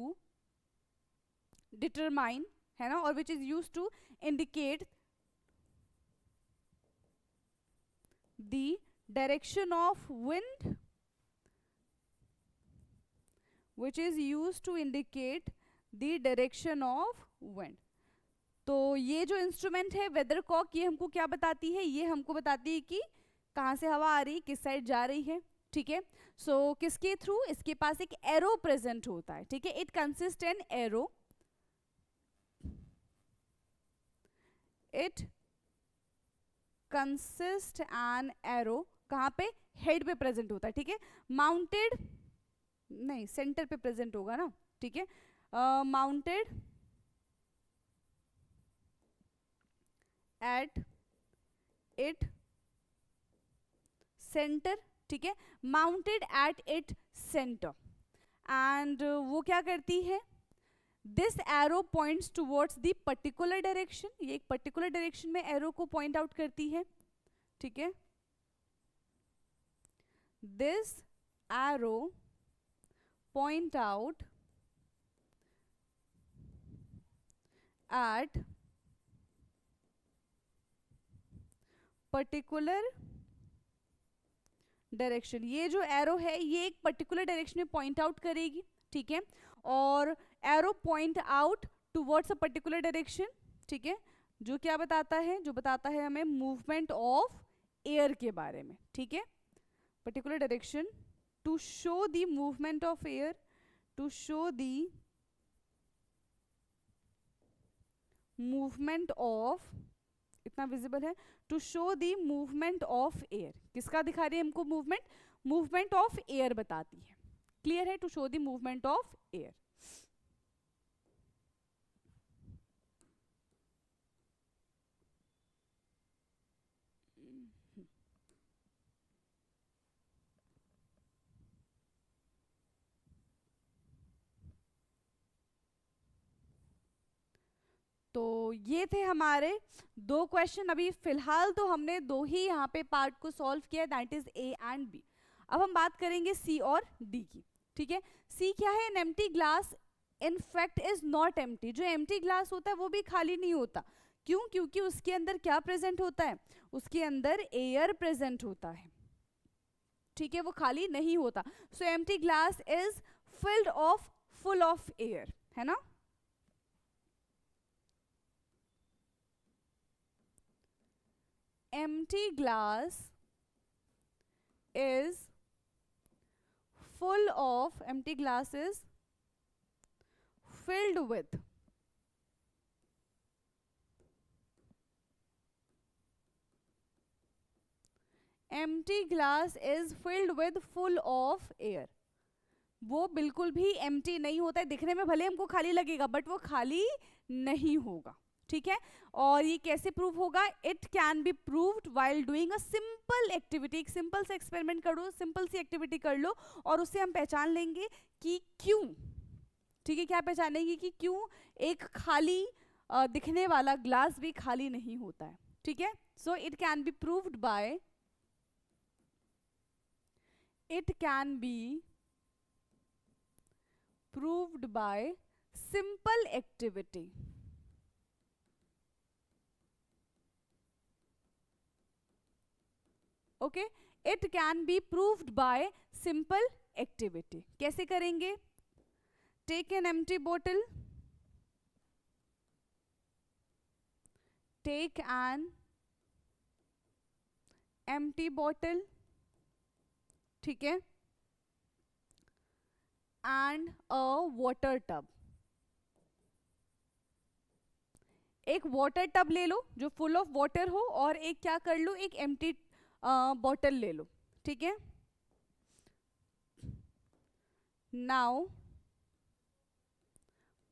determine, है ना, और which is used to indicate the direction of wind, which is used to indicate the direction of wind। तो ये जो instrument है वेदरकॉक, ये हमको क्या बताती है, ये हमको बताती है कि कहाँ से हवा आ रही है, किस साइड जा रही है, ठीक है। सो किसके थ्रू, इसके पास एक एरो प्रेजेंट होता है, ठीक है, it consist an arrow, it consist an arrow, कहाँ पे, हेड पे प्रेजेंट होता है, ठीक है, माउंटेड नहीं, सेंटर पे प्रेजेंट होगा ना, ठीक है, माउंटेड एट इट सेंटर, ठीक है, mounted at it centre, and वो क्या करती है, this arrow points towards the particular direction, ये एक पर्टिकुलर डायरेक्शन में एरो को पॉइंट आउट करती है, ठीक है, this arrow point out at particular direction, ये जो एरो है ये एक पर्टिकुलर डायरेक्शन में पॉइंट आउट करेगी, ठीक है, और arrow point out towards a particular direction, ठीक है, जो क्या बताता है, जो बताता है हमें मूवमेंट ऑफ एयर के बारे में, ठीक है, particular direction to show the movement of air, to show the movement of, इतना विजिबल है, to show the movement of air, किसका दिखा रही है हमको मूवमेंट, मूवमेंट ऑफ एयर बताती है, क्लियर है, to show the movement of air. तो ये थे हमारे दो क्वेश्चन। अभी फिलहाल तो हमने दो ही यहाँ पे पार्ट को सॉल्व किया, that is A and B. अब हम बात करेंगे सी और डी की। ठीक है, सी क्या है? An empty glass in fact is not empty. जो एम्प्टी ग्लास होता है वो भी खाली नहीं होता। क्यों? क्योंकि उसके अंदर क्या प्रेजेंट होता है? उसके अंदर एयर प्रेजेंट होता है। ठीक है, वो खाली नहीं होता। सो empty glass is filled of full of air, है ना? empty glass is full of, empty glass is filled with empty glass is filled with full of air। वो बिल्कुल भी empty नहीं होता है, दिखने में भले हमको खाली लगेगा बट वो खाली नहीं होगा। ठीक है, और ये कैसे प्रूव होगा? It can be proved while doing a simple activity. एक सिंपल से एक्सपेरिमेंट करो, सिंपल सी एक्टिविटी कर लो और उससे हम पहचान लेंगे कि क्यों। ठीक है, क्या पहचानेंगे कि क्यों एक खाली दिखने वाला ग्लास भी खाली नहीं होता है। ठीक है, so it can be proved bye, it can be proved bye simple activity. Okay, it can be proved bye simple activity. कैसे करेंगे? टेक एन एम्प्टी बोतल, टेक एन एम्प्टी बोतल, ठीक है, एंड अ वाटर टब। एक water tub ले लो जो full of water हो, और एक क्या कर लो, एक एम्प्टी बॉटल ले लो। ठीक है, now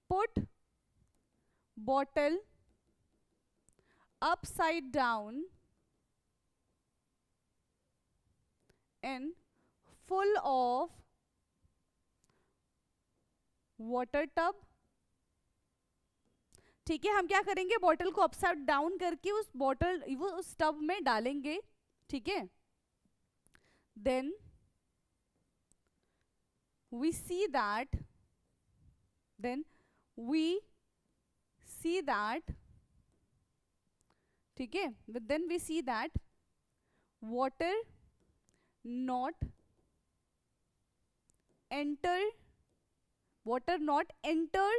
put bottle upside down in full of water tub। ठीक है, हम क्या करेंगे? बॉटल को अपसाइड डाउन करके उस बॉटल वो उस टब में डालेंगे। ठीक है, then we see that, then we see that, ठीक है, then we see that water not enter, water not enter,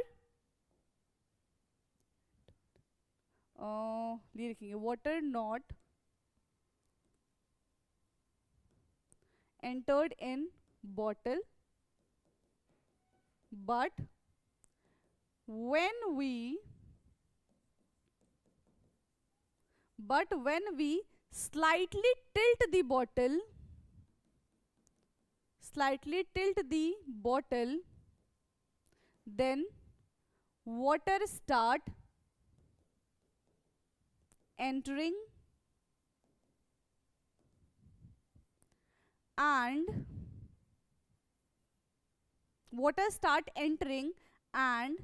ये लिखेंगे water not entered in bottle, but when we slightly tilt the bottle, then water start entering and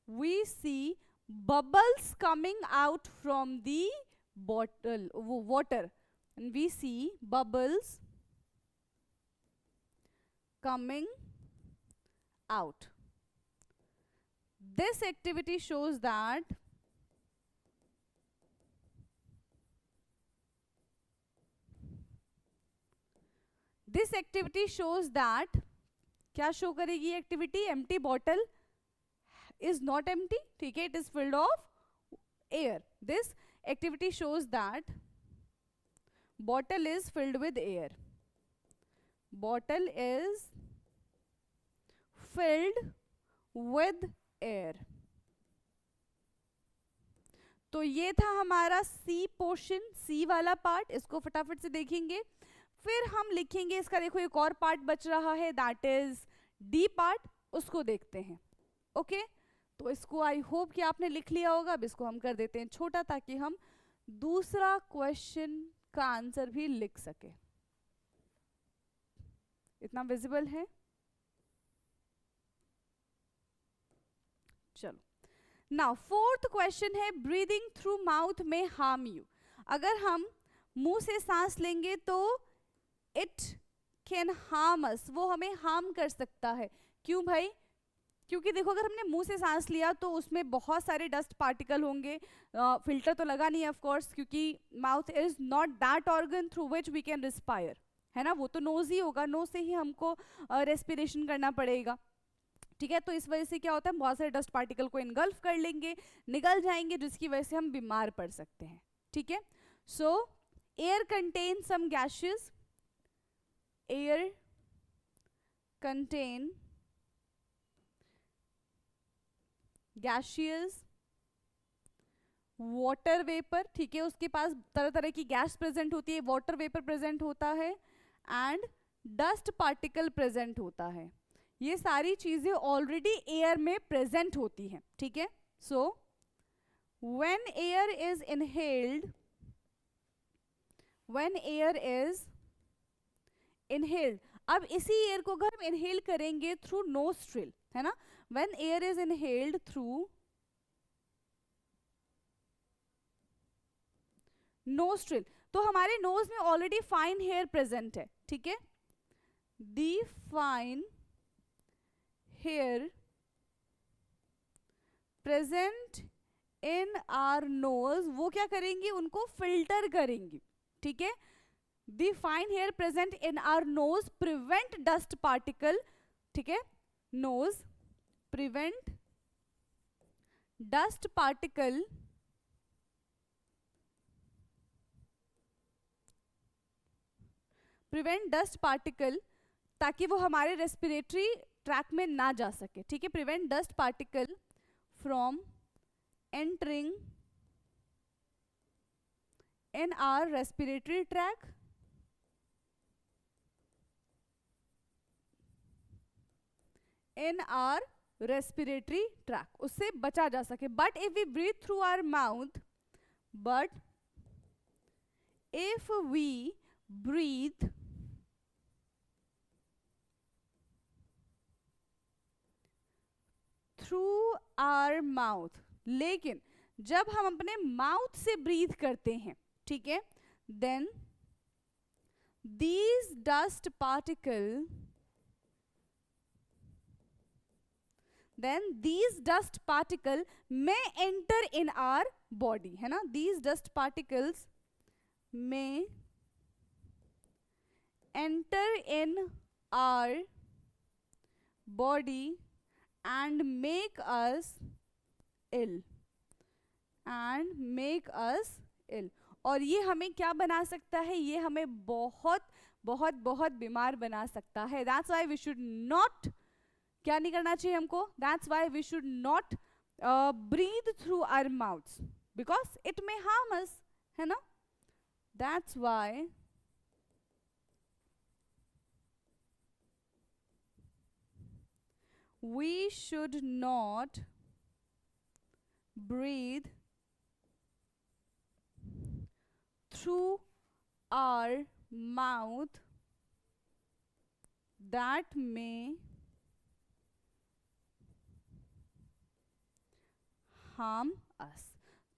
we see bubbles coming out from the bottle water, and we see bubbles coming out. This activity shows that क्या show करेगी activity? Empty bottle is not empty, ठीक है, it is filled of air. This activity shows that bottle is filled with air. Bottle is filled with air. तो ये था हमारा सी portion, सी वाला part. इसको फटाफट से देखेंगे, फिर हम लिखेंगे इसका। देखो एक और पार्ट बच रहा है, दैट इज डी पार्ट, उसको देखते हैं। ओके, तो इसको आई होप कि आपने लिख लिया होगा। अब इसको हम कर देते हैं छोटा, ताकि हम दूसरा क्वेश्चन का आंसर भी लिख सके। इतना विजिबल है? चलो, नाउ फोर्थ क्वेश्चन है ब्रीदिंग थ्रू माउथ में हार्म यू। अगर हम मुंह से सांस लेंगे तो इट कैन हार्म अस, वो हमें हार्म कर सकता है। क्यों भाई? क्योंकि देखो अगर हमने मुंह से सांस लिया तो उसमें बहुत सारे डस्ट पार्टिकल होंगे। फिल्टर तो लगा नहीं है ऑफ कोर्स, क्योंकि mouth is not that organ through which we can respire, है ना, वो तो नोज ही होगा, नोज से ही हमको रेस्पिरेशन करना पड़ेगा। ठीक है, तो इस वजह से क्या होता है, बहुत सारे डस्ट पार्टिकल को इनगल्फ कर लेंगे, निगल जाएंगे, जिसकी वजह से हम बीमार पड़ सकते हैं। ठीक है, so air contain some gases, air contain gaseous water vapour. ठीक है, उसके पास तरह तरह की गैस प्रेजेंट होती है, वाटर वेपर प्रेजेंट होता है एंड डस्ट पार्टिकल प्रेजेंट होता है। ये सारी चीजें ऑलरेडी एयर में प्रेजेंट होती हैं। ठीक है, so when air is inhaled, when air is inhaled, अब इसी एयर को अगर हम इनहेल करेंगे थ्रू नोस्ट्रिल, है ना, when air is inhaled through nostril, तो हमारे नोज में ऑलरेडी फाइन हेयर प्रेजेंट है। ठीक है, the fine hair present in our nose, वो क्या करेंगी, उनको फिल्टर करेंगी। ठीक है, the fine hair present in our nose prevent dust particle. ठीक है, नोज प्रिवेंट डस्ट पार्टिकल ताकि वो हमारे रेस्पिरेटरी ट्रैक में ना जा सके। ठीक है, prevent dust particle from entering in our respiratory tract, in our respiratory tract, उससे बचा जा सके। But if we breathe through our mouth, but if we breathe through our mouth, लेकिन जब हम अपने माउथ से ब्रीथ करते हैं, ठीक है, then these dust particle may enter in our body, है ना, these dust particles may enter in our body and make us ill, और ये हमें क्या बना सकता है, ये हमें बहुत बहुत बहुत बीमार बना सकता है। That's why we should not, क्या नहीं करना चाहिए हमको, that's why we should not breathe through our mouths because it may harm us, है ना, that's why we should not breathe through our mouth that may harm us।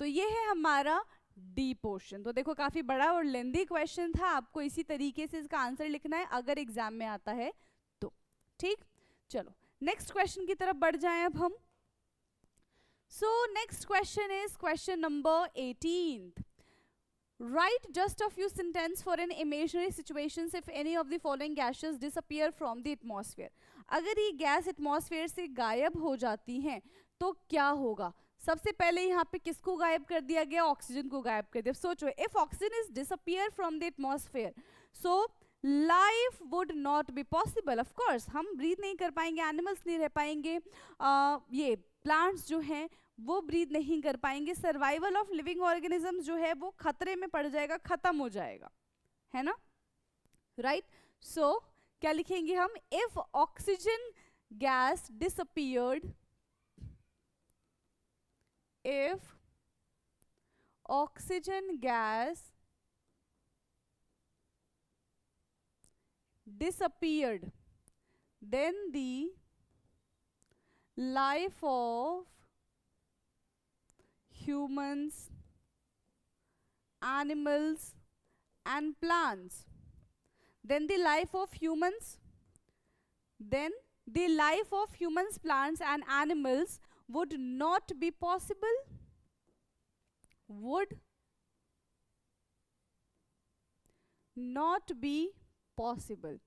तो ये है हमारा डी पोर्शन। तो देखो काफी बड़ा और लेंदी क्वेश्चन था, आपको इसी तरीके से इसका आंसर लिखना है अगर एग्जाम में आता है तो। ठीक, चलो नेक्स्ट क्वेश्चन की तरफ बढ़ जाएं अब हम। So next question is question number 18। Write just a few sentences for an imaginary situations if any of the following gases disappear from the atmosphere। अगर ये गैस एटमॉस्फेयर से गायब हो जाती हैं तो क्या होगा। सबसे पहले यहाँ पे किसको गायब कर दिया गया, ऑक्सीजन को गायब कर दिया। सोचो, if oxygen is disappear from the atmosphere so life would not be possible. Of course हम ब्रीथ नहीं कर पाएंगे, एनिमल्स नहीं रह पाएंगे, ये प्लांट्स जो हैं वो ब्रीथ नहीं कर पाएंगे, सर्वाइवल ऑफ लिविंग ऑर्गेनिज्म जो है वो खतरे में पड़ जाएगा, खत्म हो जाएगा, है ना, राइट। सो क्या लिखेंगे हम, if oxygen gas disappeared, if oxygen gas disappeared then the life of humans, animals and plants, then the life of humans, plants and animals would not be possible, would not be possible.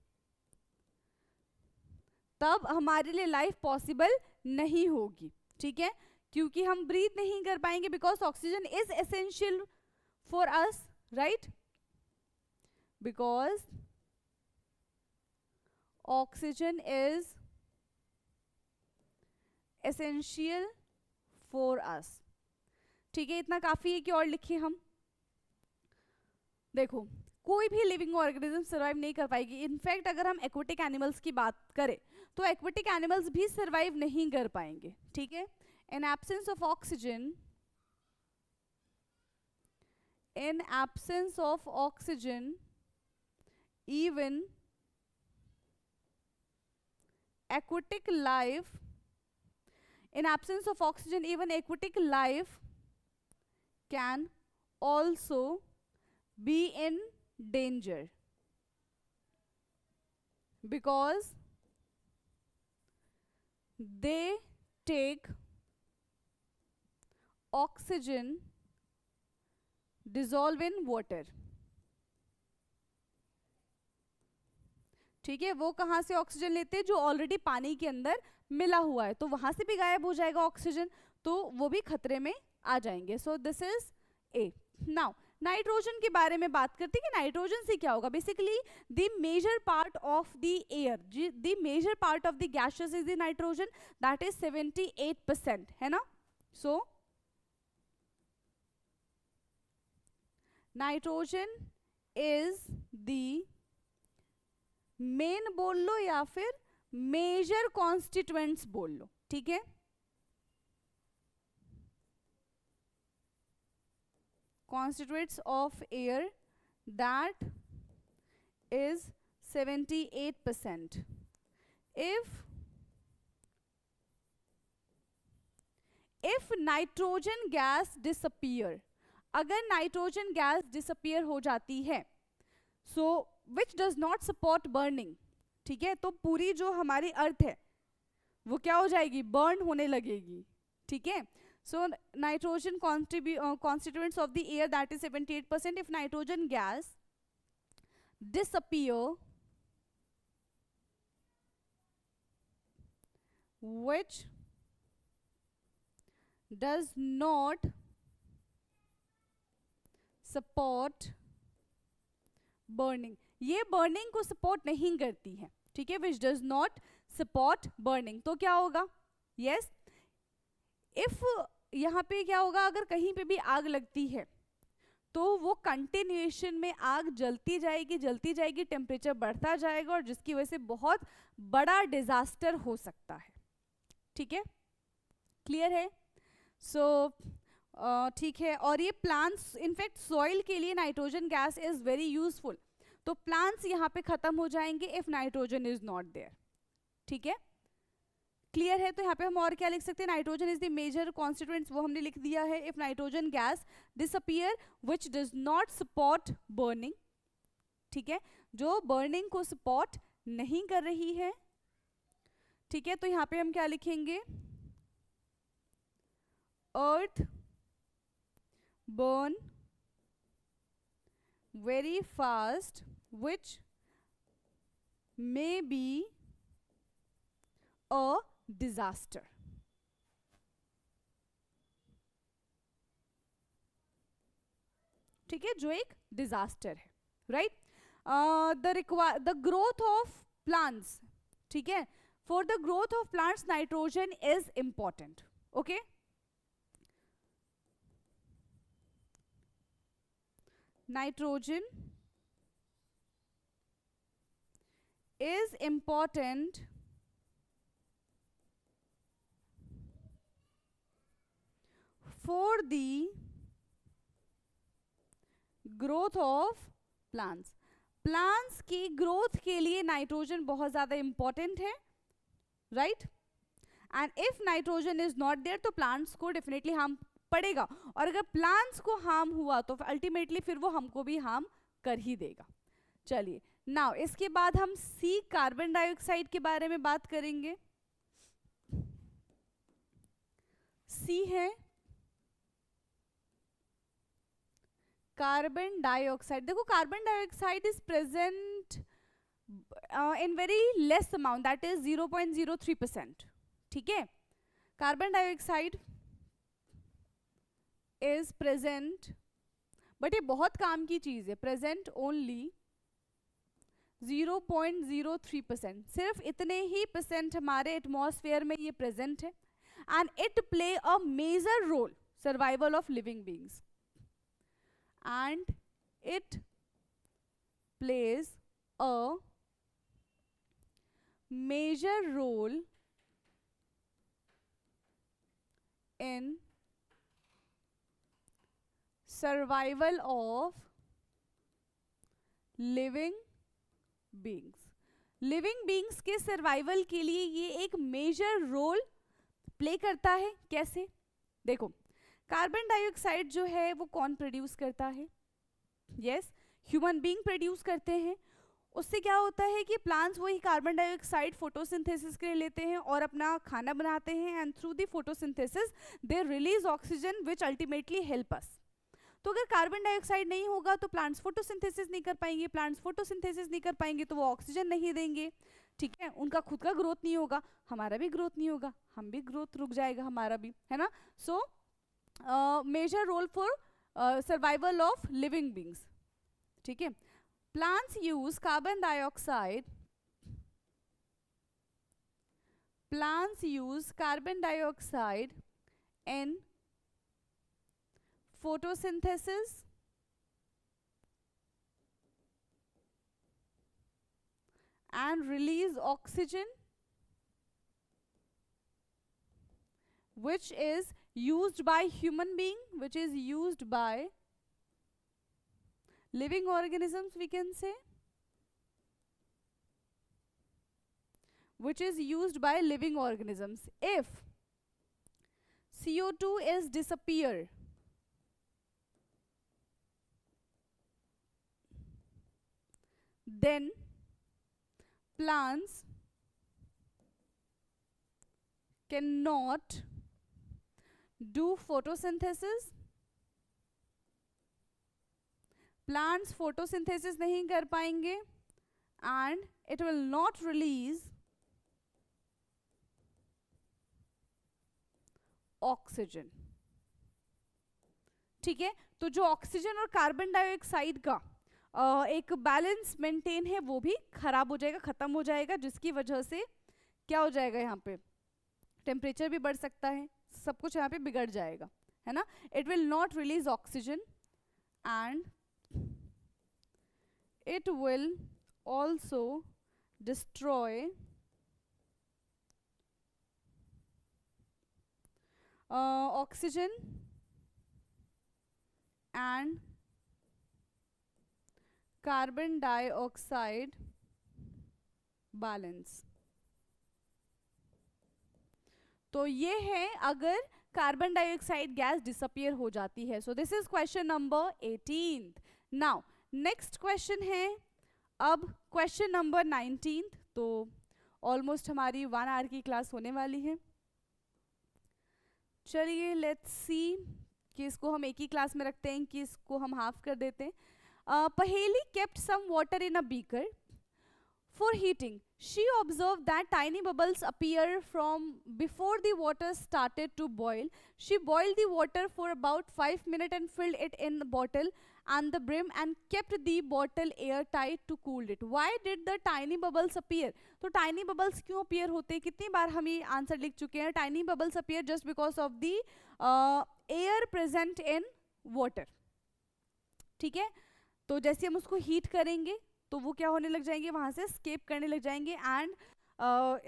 तब हमारे लिए life possible नहीं होगी, ठीक है, क्योंकि हम breathe नहीं कर पाएंगे, because oxygen is essential for us, right, because oxygen is essential for us, ठीक है, इतना काफी है कि और लिखिए हम। देखो, कोई भी लिविंग ऑर्गेनिज्म सर्वाइव नहीं कर पाएगी, इनफैक्ट अगर हम एक्वेटिक एनिमल्स की बात करें तो एक्वेटिक एनिमल्स भी सर्वाइव नहीं कर पाएंगे, ठीक है। In absence of oxygen, in absence of oxygen, even aquatic life, in absence of oxygen, even aquatic life can also be in danger, because they take oxygen dissolve in water, ठीक है, वो कहां से ऑक्सीजन लेते हैं, जो already पानी के अंदर मिला हुआ है, तो वहां से भी गायब हो जाएगा ऑक्सीजन, तो वो भी खतरे में आ जाएंगे। सो this is a. Now nitrogen के बारे में बात करते हैं कि नाइट्रोजन से क्या होगा। Basically the major part of the air, the major part of the gases is the nitrogen, that is 78%, है ना। So nitrogen is the main बोल लो या फिर मेजर कॉन्स्टिट्यूएंट्स बोल लो, ठीक है। constituents of air, that is 78%. if nitrogen gas disappear, अगर नाइट्रोजन गैस डिसअपियर हो जाती है, so which does not support burning, ठीक है, तो पूरी जो हमारी अर्थ है वो क्या हो जाएगी, बर्न होने लगेगी, ठीक है। So nitrogen constituents of the air, that is 78%. If nitrogen gas disappear, which does not support burning, ये burning को support नहीं करती है, ठीक है, which does not support burning, तो क्या होगा, yes, if यहाँ पे क्या होगा, अगर कहीं पे भी आग लगती है तो वो कंटिन्यूएशन में आग जलती जाएगी, टेम्परेचर बढ़ता जाएगा और जिसकी वजह से बहुत बड़ा डिजास्टर हो सकता है, ठीक है, क्लियर है। सो ठीक है, और ये प्लांट्स, इनफैक्ट सॉइल के लिए nitrogen gas is very useful, तो प्लांट्स यहाँ पे खत्म हो जाएंगे if nitrogen is not there, ठीक है, क्लियर है। तो यहाँ पे हम और क्या लिख सकते हैं, nitrogen is the major constituents, वो हमने लिख दिया है। If nitrogen gas disappear which does not support burning, ठीक है, जो बर्निंग को सपोर्ट नहीं कर रही है, ठीक है, तो यहाँ पे हम क्या लिखेंगे, earth burn very fast which may be a disaster, ठीक है, जो एक डिजास्टर है, right. The growth of plants, ठीक है, for the growth of plants nitrogen is important, okay. Nitrogen is important for the growth of plants. Plants की growth के लिए नाइट्रोजन बहुत ज्यादा इंपॉर्टेंट है, right. And if nitrogen is not there तो plants को डेफिनेटली हम पड़ेगा, और अगर प्लांट्स को हार्म हुआ तो अल्टीमेटली फिर वो हमको भी हार्म कर ही देगा। चलिए नाउ इसके बाद हम सी कार्बन डाइऑक्साइड के बारे में बात करेंगे। सी है कार्बन डाइऑक्साइड। देखो carbon dioxide is present in very less amount, that is 0.03%। ठीक है, carbon dioxide is present, but ये बहुत काम की चीज है, प्रेजेंट ओनली 0.03%, सिर्फ इतने ही परसेंट हमारे एटमॉस्फेयर में ये प्रेजेंट है, and it play a major role survival of living beings, and it plays a major role in survival of living beings। Living beings के सर्वाइवल के लिए ये एक मेजर रोल प्ले करता है। कैसे? देखो कार्बन डाइऑक्साइड जो है वो कौन प्रोड्यूस करता है? यस, ह्यूमन बीइंग प्रोड्यूस करते हैं। उससे क्या होता है कि प्लांट्स वही कार्बन डाइऑक्साइड फोटोसिंथेसिस के लिए लेते हैं और अपना खाना बनाते हैं, and through the photosynthesis they release oxygen which ultimately help us. तो अगर कार्बन डाइऑक्साइड नहीं होगा तो प्लांट्स फोटोसिंथेसिस नहीं कर पाएंगे, प्लांट्स फोटोसिंथेसिस नहीं कर पाएंगे तो वो ऑक्सीजन नहीं देंगे। ठीक है, उनका खुद का ग्रोथ नहीं होगा, हमारा भी ग्रोथ नहीं होगा, हम भी ग्रोथ रुक जाएगा हमारा भी, है ना। So major role for survival of living beings. ठीक है, plants use carbon dioxide, plants use carbon dioxide in photosynthesis and release oxygen which is used by human being, which is used by living organisms, we can say, which is used by living organisms. If CO2 is disappear, then plants cannot do photosynthesis, plants photosynthesis नहीं कर पाएंगे, and it will not release oxygen। ठीक है, तो जो oxygen और carbon dioxide का एक बैलेंस मेंटेन है वो भी खराब हो जाएगा, खत्म हो जाएगा, जिसकी वजह से क्या हो जाएगा, यहाँ पे टेम्परेचर भी बढ़ सकता है, सब कुछ यहाँ पे बिगड़ जाएगा, है ना। It will not release oxygen and it will also destroy oxygen and carbon dioxide balance. तो ये है अगर कार्बन डाइऑक्साइड गैस डिसअपियर हो जाती है। So this is question number 18। Now next question है अब क्वेश्चन नंबर 19। तो ऑलमोस्ट हमारी 1 आवर की क्लास होने वाली है। चलिए लेट्स सी कि इसको हम एक ही क्लास में रखते हैं कि इसको हम हाफ कर देते हैं। Paheli kept some water in a beaker for heating. She observed that tiny bubbles appear from before the water started to boil. She boiled the water for about 5 minutes and filled it in the bottle and the brim and kept the bottle airtight to cool it. Why did the tiny bubbles appear? तो tiny bubbles क्यों appear होते हैं? कितनी बार हम ये answer लिख चुके हैं। Tiny bubbles appear just because of the air present in water. ठीक है, तो जैसे हम उसको हीट करेंगे तो वो क्या होने लग जाएंगे, वहाँ से स्केप करने लग जाएंगे, एंड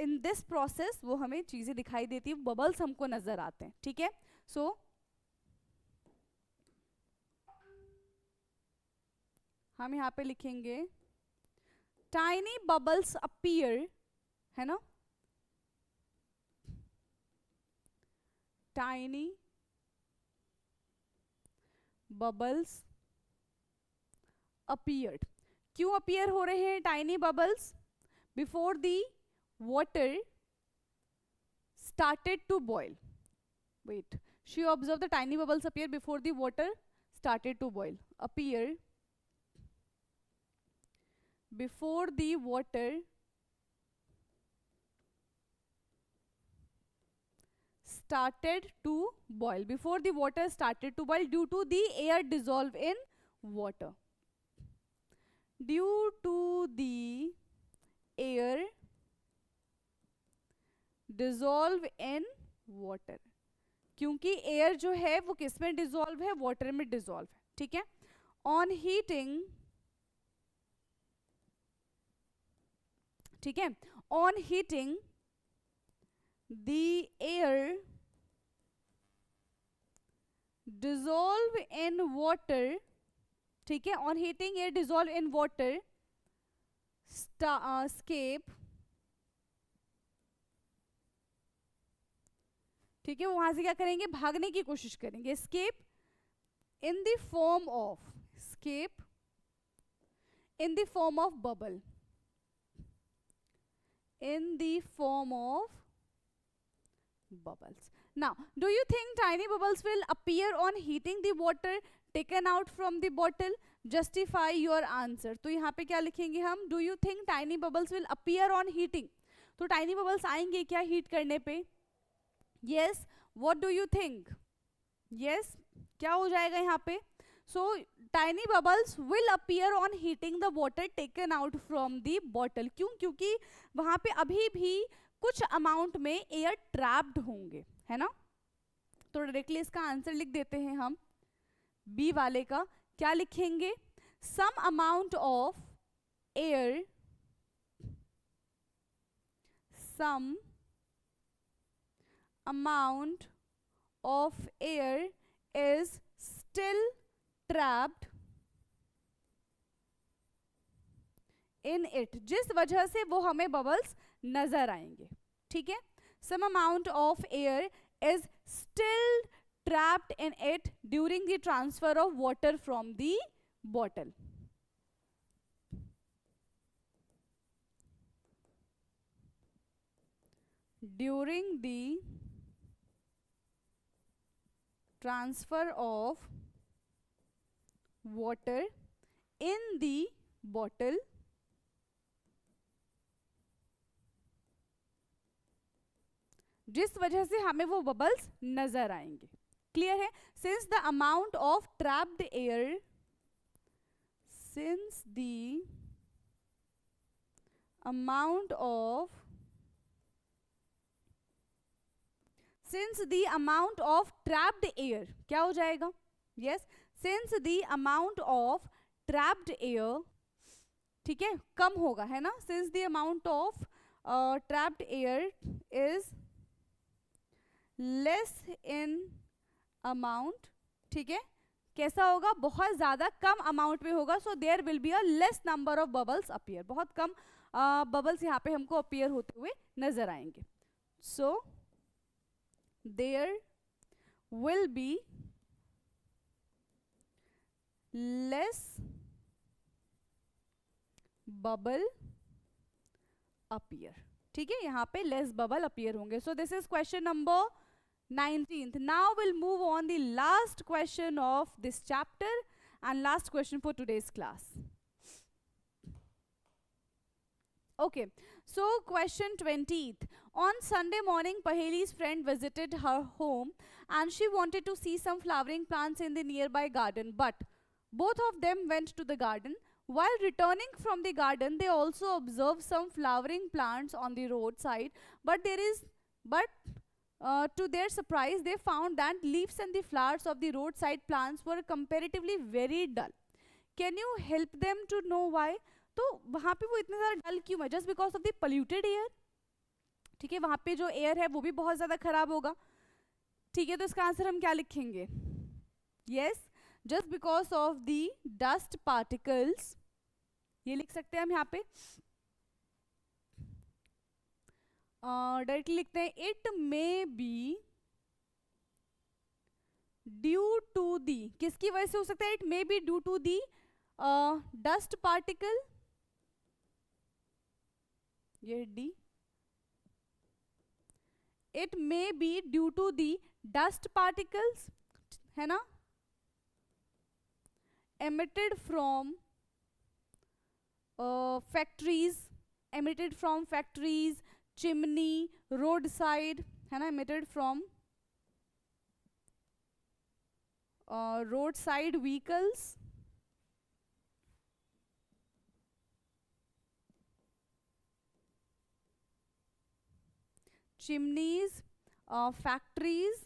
इन दिस प्रोसेस वो हमें चीज़ें दिखाई देती है, बबल्स हमको नजर आते हैं। ठीक है, सो हम यहाँ पे लिखेंगे टाइनी बबल्स अपीयर, है ना, टाइनी बबल्स अपीयर्ड। क्यों अपीयर हो रहे हैं tiny bubbles? Before the water started to boil. Wait, she observed the tiny bubbles appear before the water started to boil. Appear before the water started to boil. Before the water started to boil due to the air dissolve in water. Due to the air dissolve in water, क्योंकि air जो है वो किस में dissolve है? Water में dissolve है, ठीक है। ऑन हीटिंग, ठीक है, on heating the air dissolve in water, ठीक है, on heating air dissolve in water, escape, ठीक है, वहां से क्या करेंगे? भागने की कोशिश करेंगे। Escape in the form of, escape in the form of bubble, in the form of bubbles. Now, do you think tiny bubbles will appear on heating the water taken out from the bottle? Justify your answer. तो यहाँ पे क्या लिखेंगे हम? Do you think tiny bubbles will appear on heating? तो tiny bubbles आएंगे क्या heat करने पे? Yes. What do you think? Yes. क्या हो जाएगा यहाँ पे? So tiny bubbles will appear on heating the water taken out from the bottle. क्यों? क्योंकि वहां पे अभी भी कुछ अमाउंट में एयर ट्रैप्ड होंगे, है ना। तो डायरेक्टली इसका आंसर लिख देते हैं हम, बी वाले का क्या लिखेंगे? Some amount of air, some amount of air is still trapped in it, जिस वजह से वो हमें बबल्स नजर आएंगे, ठीक है। some amount of air is still trapped in it during the transfer of water from the bottle. During the transfer of water in the bottle, जिस वजह से हमें वो बबल्स नजर आएंगे। क्लियर है? Since the amount of trapped air, since the amount of, since the amount of trapped air क्या हो जाएगा? Yes, since the amount of trapped air, ठीक है, कम होगा, है ना। Since the amount of trapped air is less in amount, ठीक है, कैसा होगा? बहुत ज्यादा कम अमाउंट में होगा। So there will be a less number of bubbles appear, बहुत कम बबल्स यहाँ पे हमको अपीयर होते हुए नजर आएंगे। So there will be less bubble appear, ठीक है, यहाँ पे लेस बबल अपीयर होंगे। So this is question number 19th. Now we'll move on the last question of this chapter and last question for today's class. Okay, so question 20th. On Sunday morning, Paheli's friend visited her home and she wanted to see some flowering plants in the nearby garden, but both of them went to the garden. While returning from the garden, they also observed some flowering plants on the roadside, but to their surprise, they found that leaves and the flowers of the roadside plants were comparatively very dull. Can you help them to know why? तो वहाँ पे वो इतने ज़्यादा डल क्यों है? Just because of the polluted air, ठीक है, वहाँ पे जो एयर है वो भी बहुत ज़्यादा खराब होगा, ठीक है। तो इसका आंसर हम क्या लिखेंगे? Yes, just because of the dust particles, ये लिख सकते हैं हम यहाँ पे। डायरेक्टली लिखते हैं, it may be due to the, किसकी वजह से हो सकता है? It may be due to the dust particle, ये डी, it may be due to the dust particles, है ना, emitted from factories, emitted from factories, chimney, roadside, है ना, emitted from roadside vehicles, chimneys, factories,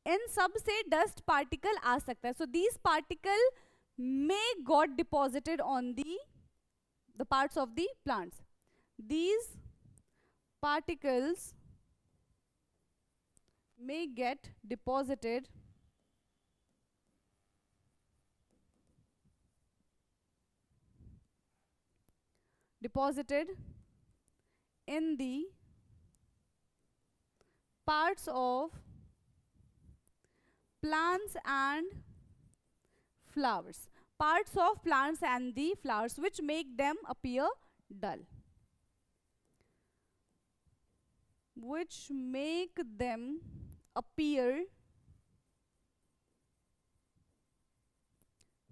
इन सब से डस्ट पार्टिकल आ सकता है. So these particle may got deposited on the parts of the plants. These particles may get deposited in the parts of plants and flowers, parts of plants and the flowers, which make them appear dull, which make them appear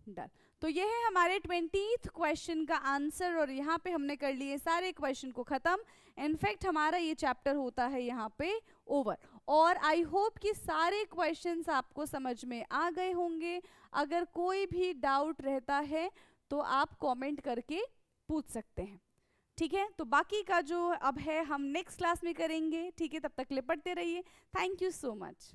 dull. तो ये है हमारे 20th question का answer, और यहाँ पे हमने कर लिए सारे क्वेश्चन को खत्म. इनफैक्ट हमारा ये चैप्टर होता है यहाँ पे ओवर. और आई होप कि सारे क्वेश्चंस आपको समझ में आ गए होंगे. अगर कोई भी डाउट रहता है तो आप कमेंट करके पूछ सकते हैं. ठीक है, तो बाकी का जो अब है हम नेक्स्ट क्लास में करेंगे. ठीक है, तब तक लिपटते रहिए. Thank you so much.